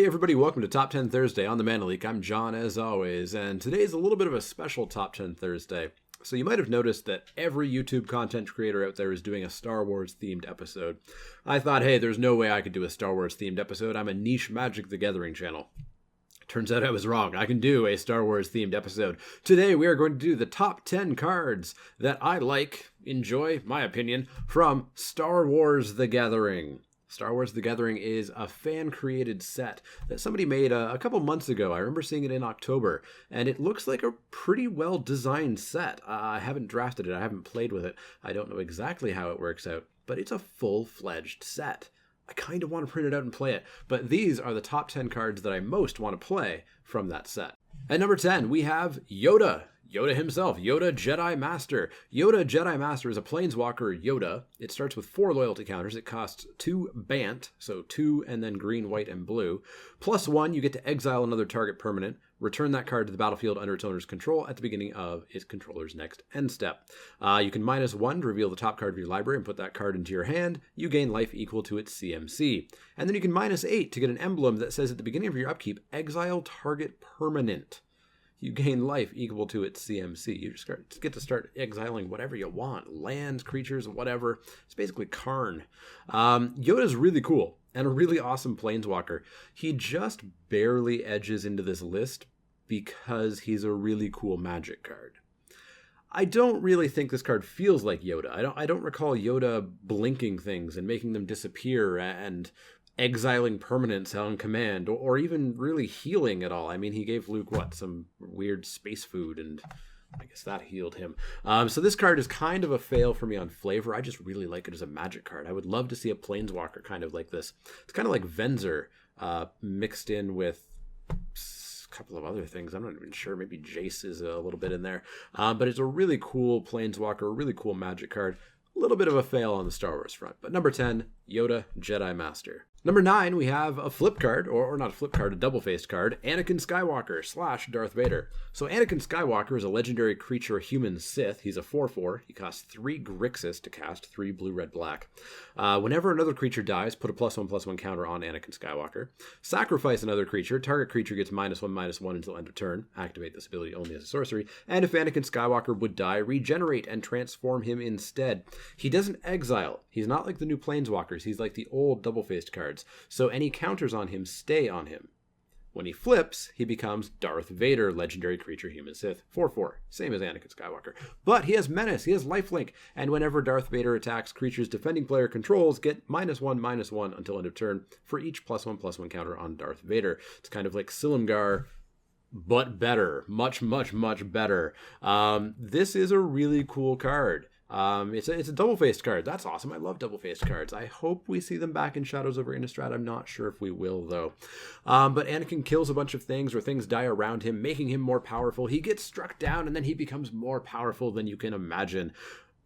Hey everybody, welcome to Top 10 Thursday on the Mana Leak. I'm John as always, and today's a little bit of a special Top 10 Thursday. So you might have noticed that every YouTube content creator out there is doing a Star Wars themed episode. I thought, hey, there's no way I could do a Star Wars themed episode. I'm a niche Magic the Gathering channel. Turns out I was wrong. I can do a Star Wars themed episode. Today we are going to do the top 10 cards that I like, enjoy, my opinion, from Star Wars The Gathering. Star Wars The Gathering is a fan-created set that somebody made a couple months ago. I remember seeing it in October, and it looks like a pretty well-designed set. I haven't drafted it. I haven't played with it. I don't know exactly how it works out, but it's a full-fledged set. I kind of want to print it out and play it, but these are the top 10 cards that I most want to play from that set. At number 10, we have Yoda. Yoda himself, Yoda Jedi Master. Yoda Jedi Master is a Planeswalker Yoda. It starts with 4 loyalty counters. It costs 2 Bant, so 2 and then green, white, and blue. +1, you get to exile another target permanent. Return that card to the battlefield under its owner's control at the beginning of its controller's next end step. You can -1 to reveal the top card of your library and put that card into your hand. You gain life equal to its CMC. And then you can -8 to get an emblem that says at the beginning of your upkeep, exile target permanent. You gain life equal to its CMC. You just get to start exiling whatever you want. Lands, creatures, whatever. It's basically Karn. Yoda's really cool and a really awesome Planeswalker. He just barely edges into this list because he's a really cool Magic card. I don't really think this card feels like Yoda. I don't recall Yoda blinking things and making them disappear and exiling permanents on command, or even really healing at all. I mean, he gave Luke, some weird space food, and I guess that healed him. So this card is kind of a fail for me on flavor. I just really like it as a Magic card. I would love to see a Planeswalker kind of like this. It's kind of like Venzer mixed in with a couple of other things. I'm not even sure. Maybe Jace is a little bit in there. But it's a really cool Planeswalker, a really cool Magic card. A little bit of a fail on the Star Wars front. But number 10, Yoda Jedi Master. Number 9, we have a flip card, or not a flip card, a double-faced card, Anakin Skywalker / Darth Vader. So Anakin Skywalker is a legendary creature human Sith. He's a 4/4. He costs 3 Grixis to cast, 3 blue, red, black. Whenever another creature dies, put a +1/+1 counter on Anakin Skywalker. Sacrifice another creature. Target creature gets -1/-1 until end of turn. Activate this ability only as a sorcery. And if Anakin Skywalker would die, regenerate and transform him instead. He doesn't exile. He's not like the new Planeswalkers. He's like the old double-faced cards. So any counters on him stay on him. When he flips, he becomes Darth Vader, legendary creature human Sith, 4/4, same as Anakin Skywalker. But he has Menace, he has Lifelink, and whenever Darth Vader attacks, creatures defending player controls get -1/-1 until end of turn for each +1/+1 counter on Darth Vader. It's kind of like Silumgar, but better. Much, much, much better. This is a really cool card. It's a double-faced card. That's awesome. I love double-faced cards. I hope we see them back in Shadows over Innistrad. I'm not sure if we will, though. But Anakin kills a bunch of things, or things die around him, making him more powerful. He gets struck down, and then he becomes more powerful than you can imagine,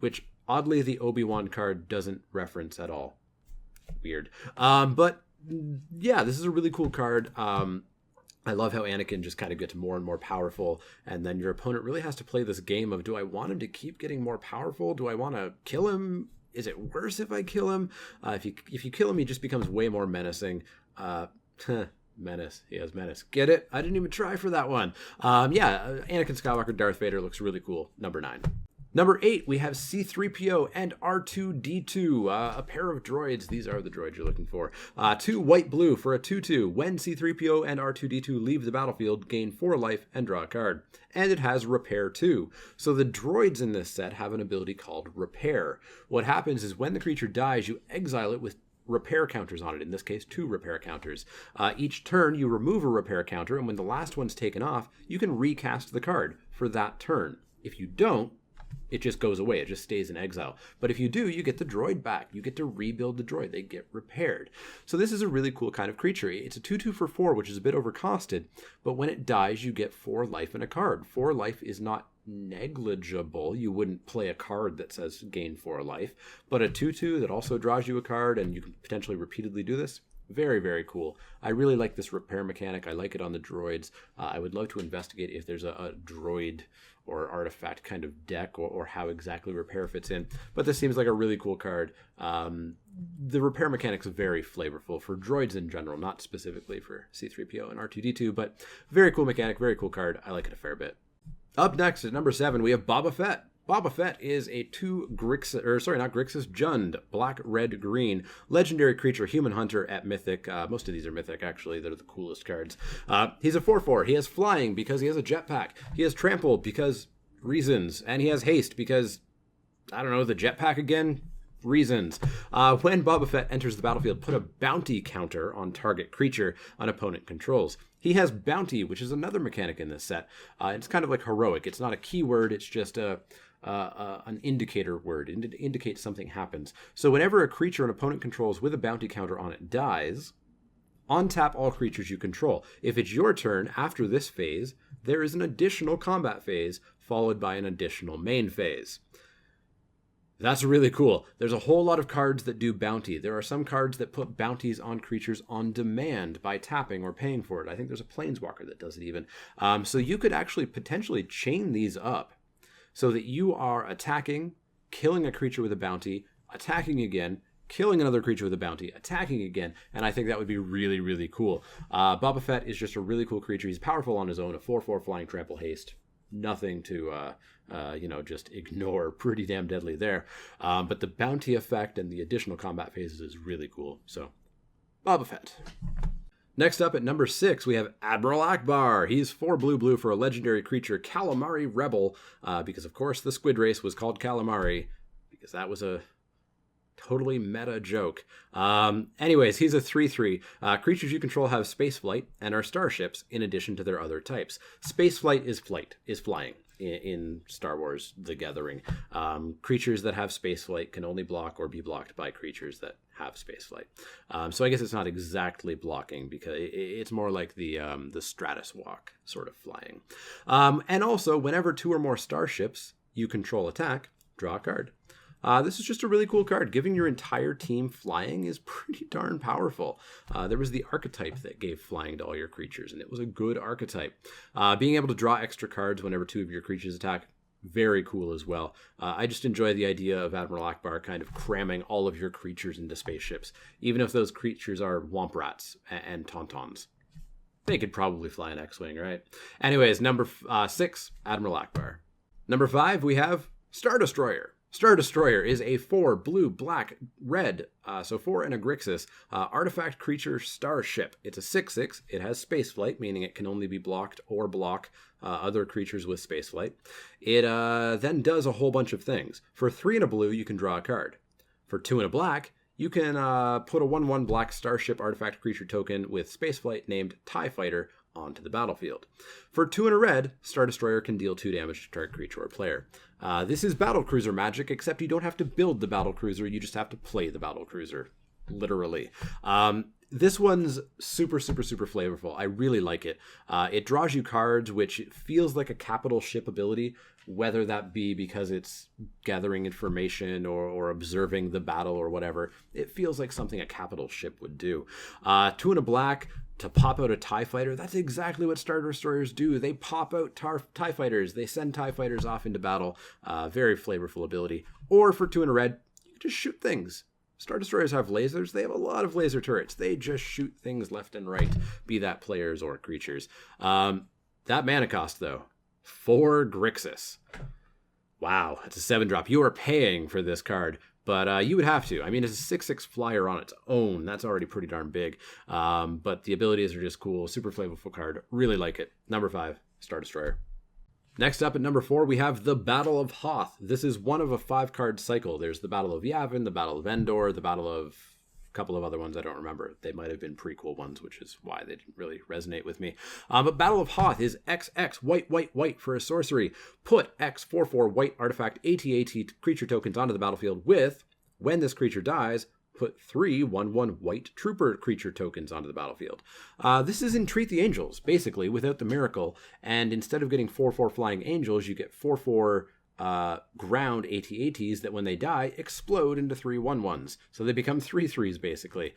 which, oddly, the Obi-Wan card doesn't reference at all. Weird. But, yeah, this is a really cool card. I love how Anakin just kind of gets more and more powerful, and then your opponent really has to play this game of, do I want him to keep getting more powerful? Do I want to kill him? Is it worse if I kill him? If you kill him, he just becomes way more menacing. Menace. He has Menace. Get it? I didn't even try for that one. Anakin Skywalker, Darth Vader looks really cool. Number 9. Number 8, we have C-3PO and R2-D2, a pair of droids. These are the droids you're looking for. 2 white-blue for a 2/2. When C-3PO and R2-D2 leave the battlefield, gain 4 life and draw a card. And it has Repair 2. So the droids in this set have an ability called Repair. What happens is when the creature dies, you exile it with repair counters on it, in this case 2 repair counters. Each turn you remove a repair counter, and when the last one's taken off, you can recast the card for that turn. If you don't, it just goes away. It just stays in exile. But if you do, you get the droid back. You get to rebuild the droid. They get repaired. So this is a really cool kind of creature. It's a 2/2 for 4, which is a bit overcosted. But when it dies, you get 4 life in a card. 4 life is not negligible. You wouldn't play a card that says gain 4 life. But a 2/2 that also draws you a card, and you can potentially repeatedly do this, Very, very cool. I really like this repair mechanic. I like it on the droids. I would love to investigate if there's a droid or artifact kind of deck or how exactly repair fits in. But this seems like a really cool card. The repair mechanics are very flavorful for droids in general, not specifically for C-3PO and R2-D2, but very cool mechanic, very cool card. I like it a fair bit. Up next at number 7, we have Boba Fett. Boba Fett is a Jund, black, red, green, legendary creature, human hunter at Mythic. Most of these are Mythic, actually. They're the coolest cards. He's a 4/4. He has flying because he has a jetpack. He has trample because reasons. And he has haste because, I don't know, the jetpack again? Reasons. When Boba Fett enters the battlefield, put a bounty counter on target creature an opponent controls. He has bounty, which is another mechanic in this set. It's kind of like heroic. It's not a keyword. It's just an indicator word. It indicates something happens. So whenever a creature an opponent controls with a bounty counter on it dies, untap all creatures you control. If it's your turn after this phase, there is an additional combat phase followed by an additional main phase. That's really cool. There's a whole lot of cards that do bounty. There are some cards that put bounties on creatures on demand by tapping or paying for it. I think there's a Planeswalker that does it even. So you could actually potentially chain these up so that you are attacking, killing a creature with a bounty, attacking again, killing another creature with a bounty, attacking again, and I think that would be really, really cool. Boba Fett is just a really cool creature. He's powerful on his own, a 4/4 flying trample haste. Nothing to, just ignore. Pretty damn deadly there. But the bounty effect and the additional combat phases is really cool. So, Boba Fett. Next up at number 6, we have Admiral Ackbar. He's 4 blue for a legendary creature, Calamari Rebel, because of course the squid race was called Calamari, because that was a totally meta joke. Anyways, he's a 3/3. Creatures you control have spaceflight and are starships in addition to their other types. Spaceflight is flying in Star Wars The Gathering. Creatures that have spaceflight can only block or be blocked by creatures that have spaceflight. So I guess it's not exactly blocking because it's more like the Stratus Walk sort of flying. And also, whenever 2 or more starships you control attack, draw a card. This is just a really cool card. Giving your entire team flying is pretty darn powerful. There was the archetype that gave flying to all your creatures, and it was a good archetype. Being able to draw extra cards whenever 2 of your creatures attack, very cool as well. I just enjoy the idea of Admiral Ackbar kind of cramming all of your creatures into spaceships, even if those creatures are Womp Rats and Tauntauns. They could probably fly an X-Wing, right? Anyways, number 6, Admiral Ackbar. Number 5, we have Star Destroyer. Star Destroyer is a 4 blue, black, red, so 4 and a Grixis, artifact creature starship. It's a 6/6. It has spaceflight, meaning it can only be blocked or block other creatures with spaceflight. It then does a whole bunch of things. For 3 and a blue, you can draw a card. For 2 and a black, you can put a 1/1 black starship artifact creature token with spaceflight named TIE Fighter onto the battlefield. For 2 and a red, Star Destroyer can deal 2 damage to target creature or player. This is battlecruiser magic, except you don't have to build the battlecruiser, you just have to play the battlecruiser, literally. This one's super, super, super flavorful. I really like it. It draws you cards, which feels like a capital ship ability, whether that be because it's gathering information or observing the battle or whatever. It feels like something a capital ship would do. 2 and a black, to pop out a TIE Fighter, that's exactly what Star Destroyers do. They pop out TIE Fighters. They send TIE Fighters off into battle. Very flavorful ability. Or for 2 and a red, you can just shoot things. Star Destroyers have lasers. They have a lot of laser turrets. They just shoot things left and right, be that players or creatures. That mana cost, though, 4 Grixis. Wow, it's a 7-drop. You are paying for this card. But you would have to. I mean, it's a 6/6 flyer on its own. That's already pretty darn big. But the abilities are just cool. Super flavorful card. Really like it. Number 5, Star Destroyer. Next up at number 4, we have the Battle of Hoth. This is one of a 5-card cycle. There's the Battle of Yavin, the Battle of Endor, the Battle of a couple of other ones I don't remember. They might have been prequel ones, which is why they didn't really resonate with me. But Battle of Hoth is XX, white for a sorcery. Put X 4/4 white artifact AT-AT creature tokens onto the battlefield with, when this creature dies, put 3 1/1 white trooper creature tokens onto the battlefield. This is Entreat the Angels, basically, without the miracle. And instead of getting 4/4 flying angels, you get 4/4 ground AT-ATs that when they die explode into 3 1/1s. So they become 3/3s basically.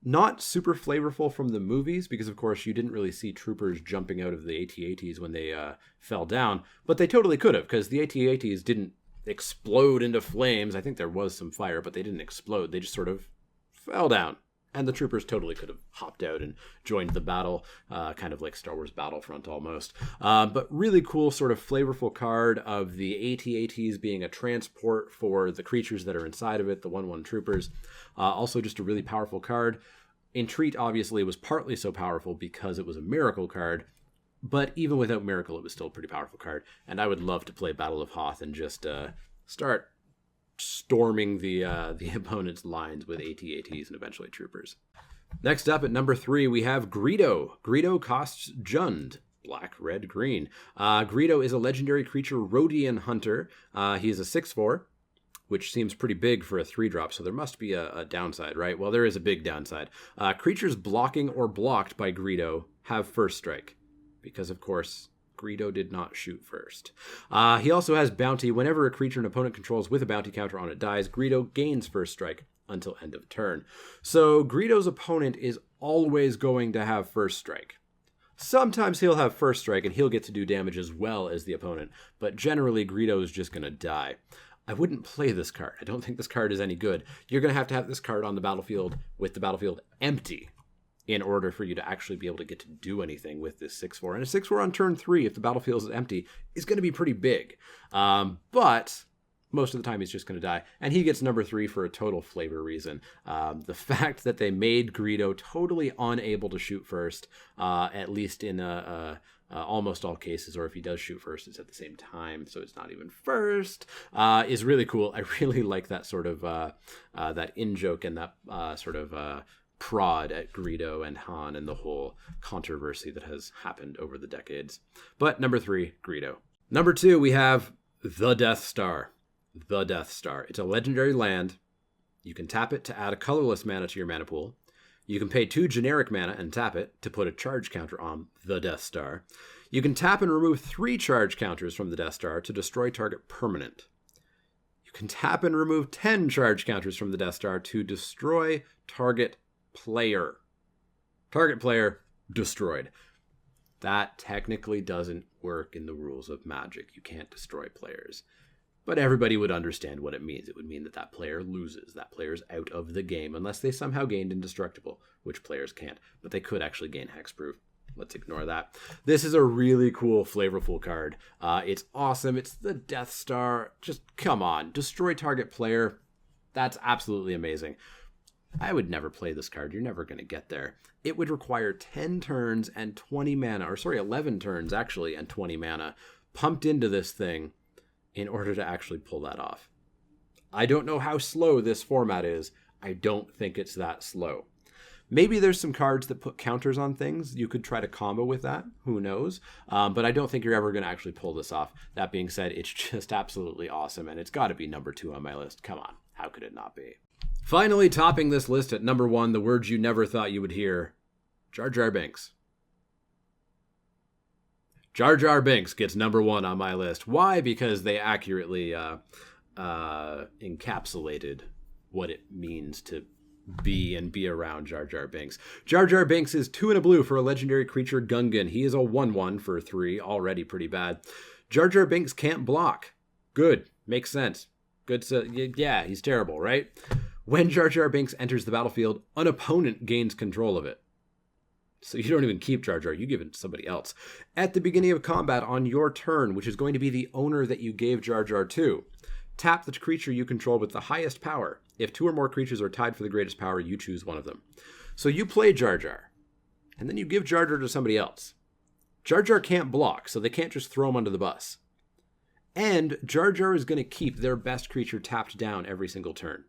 Not super flavorful from the movies, because of course you didn't really see troopers jumping out of the AT-ATs when they fell down, but they totally could have, because the AT-ATs didn't explode into flames. I think there was some fire, but they didn't explode. They just sort of fell down. And the troopers totally could have hopped out and joined the battle, kind of like Star Wars Battlefront almost. But really cool sort of flavorful card of the AT-ATs being a transport for the creatures that are inside of it, the 1/1 troopers. Also just a really powerful card. Entreat obviously was partly so powerful because it was a miracle card, but even without miracle, it was still a pretty powerful card. And I would love to play Battle of Hoth and just start storming the opponent's lines with AT-ATs and eventually troopers. Next up at number 3, we have Greedo. Greedo costs Jund. Black, red, green. Greedo is a legendary creature Rodian hunter. He is a 6/4, which seems pretty big for a 3-drop, so there must be a downside, right? Well, there is a big downside. Creatures blocking or blocked by Greedo have first strike, because of course Greedo did not shoot first. He also has bounty. Whenever a creature an opponent controls with a bounty counter on it dies, Greedo gains first strike until end of turn. So Greedo's opponent is always going to have first strike. Sometimes he'll have first strike and he'll get to do damage as well as the opponent, but generally Greedo is just going to die. I wouldn't play this card. I don't think this card is any good. You're going to have this card on the battlefield with the battlefield empty in order for you to actually be able to get to do anything with this 6/4. And a 6/4 on turn 3, if the battlefield is empty, is going to be pretty big. But most of the time he's just going to die. And he gets number 3 for a total flavor reason. The fact that they made Greedo totally unable to shoot first, at least in almost all cases, or if he does shoot first, it's at the same time, so it's not even first, is really cool. I really like that sort of, that in-joke and that sort of prod at Greedo and Han and the whole controversy that has happened over the decades. But number 3, Greedo. Number 2, we have the Death Star. The Death Star. It's a legendary land. You can tap it to add a colorless mana to your mana pool. You can pay 2 generic mana and tap it to put a charge counter on the Death Star. You can tap and remove 3 charge counters from the Death Star to destroy target permanent. You can tap and remove 10 charge counters from the Death Star to destroy target player. Target player destroyed. That technically doesn't work in the rules of Magic. You can't destroy players. But everybody would understand what it means. It would mean that that player loses. That player's out of the game unless they somehow gained Indestructible, which players can't. But they could actually gain Hexproof. Let's ignore that. This is a really cool, flavorful card. It's awesome. It's the Death Star. Just come on. Destroy target player. That's absolutely amazing. I would never play this card. You're never going to get there. It would require 10 turns and 20 mana, or sorry, 11 turns actually and 20 mana pumped into this thing in order to actually pull that off. I don't know how slow this format is. I don't think it's that slow. Maybe there's some cards that put counters on things. You could try to combo with that. Who knows? But I don't think you're ever going to actually pull this off. That being said, it's just absolutely awesome, and it's got to be number 2 on my list. Come on. How could it not be? Finally, topping this list at number 1, the words you never thought you would hear, Jar Binks. Jar Binks gets number 1 on my list. Why? Because they accurately encapsulated what it means to be around Jar Binks. Jar Binks is 2 and a blue for a legendary creature Gungan. He is a 1/1 for 3, already pretty bad. Jar Binks can't block. Good. Makes sense. Good. So, yeah, he's terrible, right? When Jar Binks enters the battlefield, an opponent gains control of it. So you don't even keep Jar, you give it to somebody else. At the beginning of combat on your turn, which is going to be the owner that you gave Jar to, tap the creature you control with the highest power. If 2 or more creatures are tied for the greatest power, you choose one of them. So you play Jar, and then you give Jar to somebody else. Jar can't block, so they can't just throw him under the bus. And Jar is going to keep their best creature tapped down every single turn.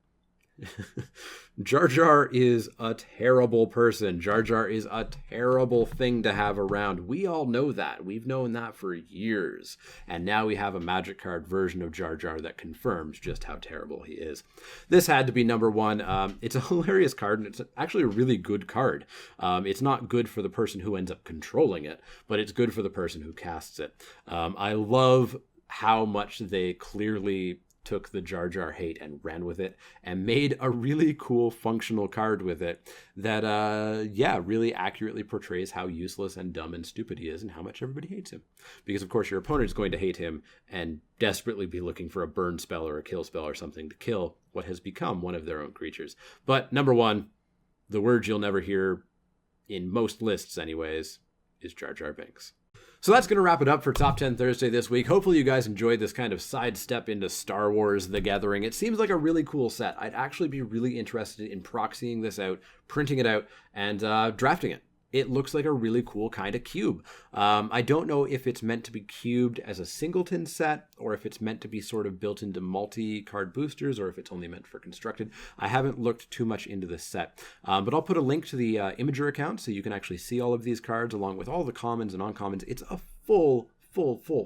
Jar is a terrible person. Jar is a terrible thing to have around. We all know that. We've known that for years. And now we have a Magic card version of Jar that confirms just how terrible he is. This had to be number 1. It's a hilarious card, and it's actually a really good card. It's not good for the person who ends up controlling it, but it's good for the person who casts it. I love how much they clearly took the Jar Jar hate and ran with it and made a really cool functional card with it that, really accurately portrays how useless and dumb and stupid he is and how much everybody hates him. Because, of course, your opponent is going to hate him and desperately be looking for a burn spell or a kill spell or something to kill what has become one of their own creatures. But number one, the word you'll never hear in most lists anyways is Jar Jar Binks. So that's going to wrap it up for Top 10 Thursday this week. Hopefully you guys enjoyed this kind of sidestep into Star Wars The Gathering. It seems like a really cool set. I'd actually be really interested in proxying this out, printing it out, and drafting it. It looks like a really cool kind of cube. I don't know if it's meant to be cubed as a singleton set or if it's meant to be sort of built into multi-card boosters or if it's only meant for constructed. I haven't looked too much into this set, but I'll put a link to the Imager account so you can actually see all of these cards along with all the commons and uncommons. It's a full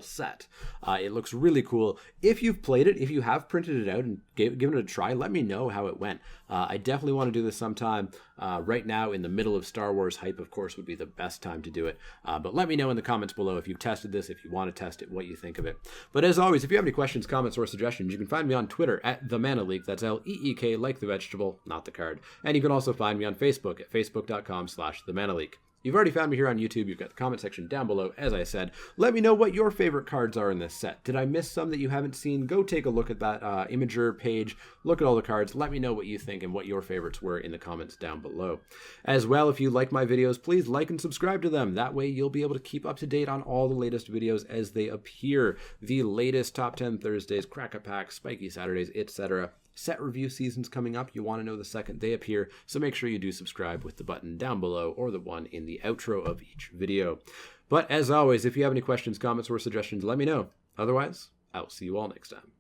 set. It looks really cool. If you've played it, if you have printed it out and given it a try, let me know how it went. I definitely want to do this sometime. Right now, in the middle of Star Wars hype, of course, would be the best time to do it. But let me know in the comments below if you've tested this, if you want to test it, what you think of it. But as always, if you have any questions, comments, or suggestions, you can find me on Twitter at The Mana Leak. That's L-E-E-K, like the vegetable, not the card. And you can also find me on Facebook at facebook.com/The Mana Leak. You've already found me here on YouTube. You've got the comment section down below, as I said. Let me know what your favorite cards are in this set. Did I miss some that you haven't seen? Go take a look at that Imager page. Look at all the cards. Let me know what you think and what your favorites were in the comments down below. As well, if you like my videos, please like and subscribe to them. That way you'll be able to keep up to date on all the latest videos as they appear. The latest Top 10 Thursdays, Crack-A-Pack, Spiky Saturdays, etc. Set review season's coming up. You want to know the second they appear, so make sure you do subscribe with the button down below or the one in the outro of each video. But as always, if you have any questions, comments, or suggestions, let me know. Otherwise, I'll see you all next time.